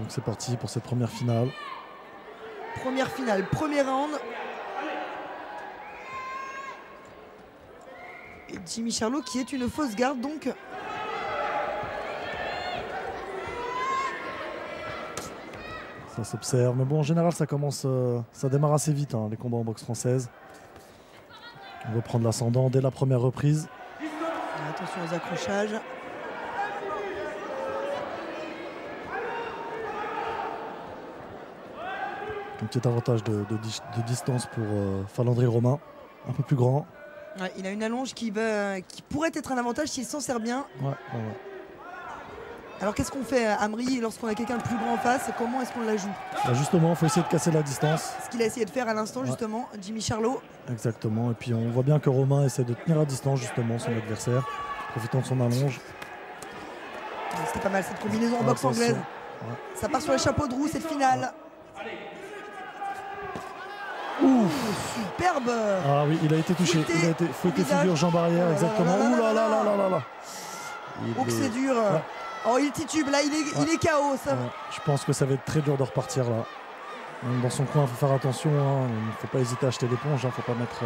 Donc c'est parti pour cette première finale. Première finale, premier round. Et Jimmy Charlo qui est une fausse garde donc. Ça s'observe, mais bon en général ça commence, ça démarre assez vite hein, les combats en boxe française. On va prendre l'ascendant dès la première reprise. Et attention aux accrochages. Un petit avantage de distance pour Falandri Romain, un peu plus grand. Ouais, il a une allonge qui pourrait être un avantage s'il s'en sert bien. Ouais. Alors qu'est-ce qu'on fait Amri lorsqu'on a quelqu'un de plus grand en face? Comment est-ce qu'on la joue? Là, justement, il faut essayer de casser la distance. Ce qu'il a essayé de faire à l'instant justement, Jimmy Charlo. Exactement, et puis on voit bien que Romain essaie de tenir à distance justement son adversaire, profitant de son allonge. C'était pas mal cette combinaison en boxe anglaise. Ouais. Ça part sur les chapeaux de roue cette finale. Ouf, superbe. Ah oui, il a été touché. Il a été fouetté figure, jambe arrière, exactement. Ouh là là là là là là. Oh que c'est dur. Ouais. Oh il titube là, il est KO. Ça. Ouais. Je pense que ça va être très dur de repartir là. Même dans son coin, il faut faire attention. Hein. Il ne faut pas hésiter à acheter l'éponge. Il ne faut pas mettre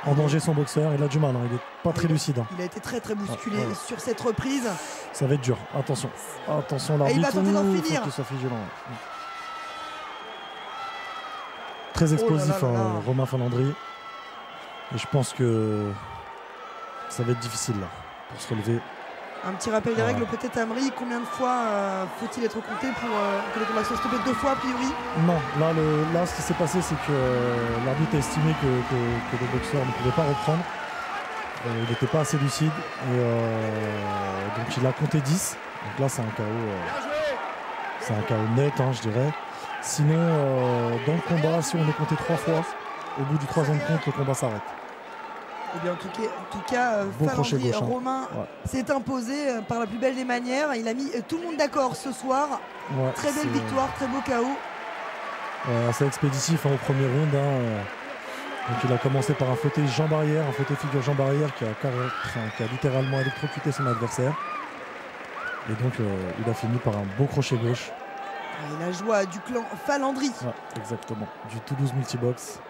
en danger son boxeur. Il a du mal. Hein. Il n'est pas très lucide. Hein. Il a été très bousculé sur cette reprise. Ça va être dur. Attention. Attention l'arbitre. Il va tenter d'en finir. Faut qu'il soit vigilant. Très explosif, Romain Falandri. Et je pense que ça va être difficile là, pour se relever. Un petit rappel des règles peut-être Amri. Combien de fois faut-il être compté pour que le combat soit stoppé? 2 fois a priori? Non, là ce qui s'est passé c'est que l'arbitre a estimé que le boxeur ne pouvait pas reprendre. Il n'était pas assez lucide. Et donc il a compté 10. Donc là c'est un KO. C'est un KO net hein, je dirais. Sinon, dans le combat, si on est compté 3 fois, au bout du 3e compte, le combat s'arrête. Eh bien, en tout cas, Falandri Romain s'est imposé par la plus belle des manières. Il a mis tout le monde d'accord ce soir. Ouais, très belle victoire, très beau KO. C'est expéditif hein, au premier round. Hein. Donc, il a commencé par un fauteuil jambe arrière, un fauteuil figure jambe arrière qui a littéralement électrocuté son adversaire. Et donc, il a fini par un beau crochet gauche. Et la joie du clan Falandri. Ouais, exactement, du Toulouse Multibox.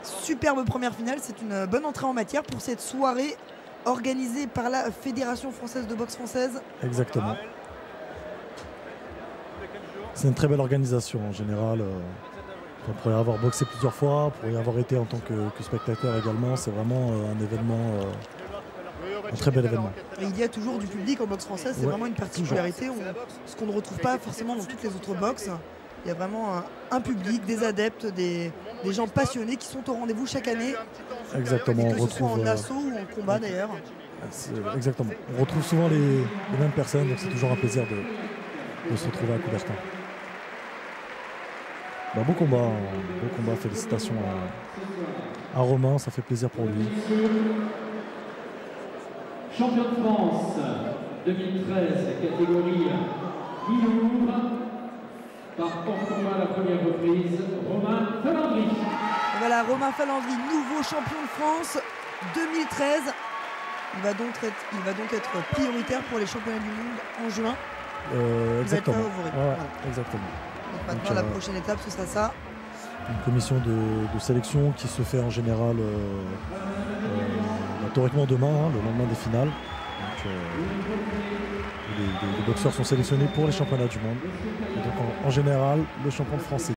Superbe première finale, c'est une bonne entrée en matière pour cette soirée organisée par la Fédération française de boxe française. Exactement. C'est une très belle organisation en général. On pourrait avoir boxé plusieurs fois, pour y avoir été en tant que spectateur également. C'est vraiment un événement. Un très bel événement. Et il y a toujours du public en boxe française, c'est vraiment une particularité, ce qu'on ne retrouve pas forcément dans toutes les autres boxes. Il y a vraiment un public, des adeptes, des gens passionnés qui sont au rendez-vous chaque année. Exactement. Que ce soit en assaut ou en combat d'ailleurs. Exactement. On retrouve souvent les mêmes personnes, donc c'est toujours un plaisir de se retrouver à Coubertin. Beau combat, félicitations à Romain, ça fait plaisir pour lui. Champion de France 2013, catégorie mi-lourd, par combat la première reprise, Romain Falandri. Voilà, Romain Falandri, nouveau champion de France 2013. Il va donc être prioritaire pour les championnats du monde en juin. Exactement. Voilà. Exactement. Donc maintenant, la prochaine étape, ce sera ça. Une commission de sélection qui se fait en général théoriquement demain, hein, le lendemain des finales. Donc, les boxeurs sont sélectionnés pour les championnats du monde. Et donc en général, le champion français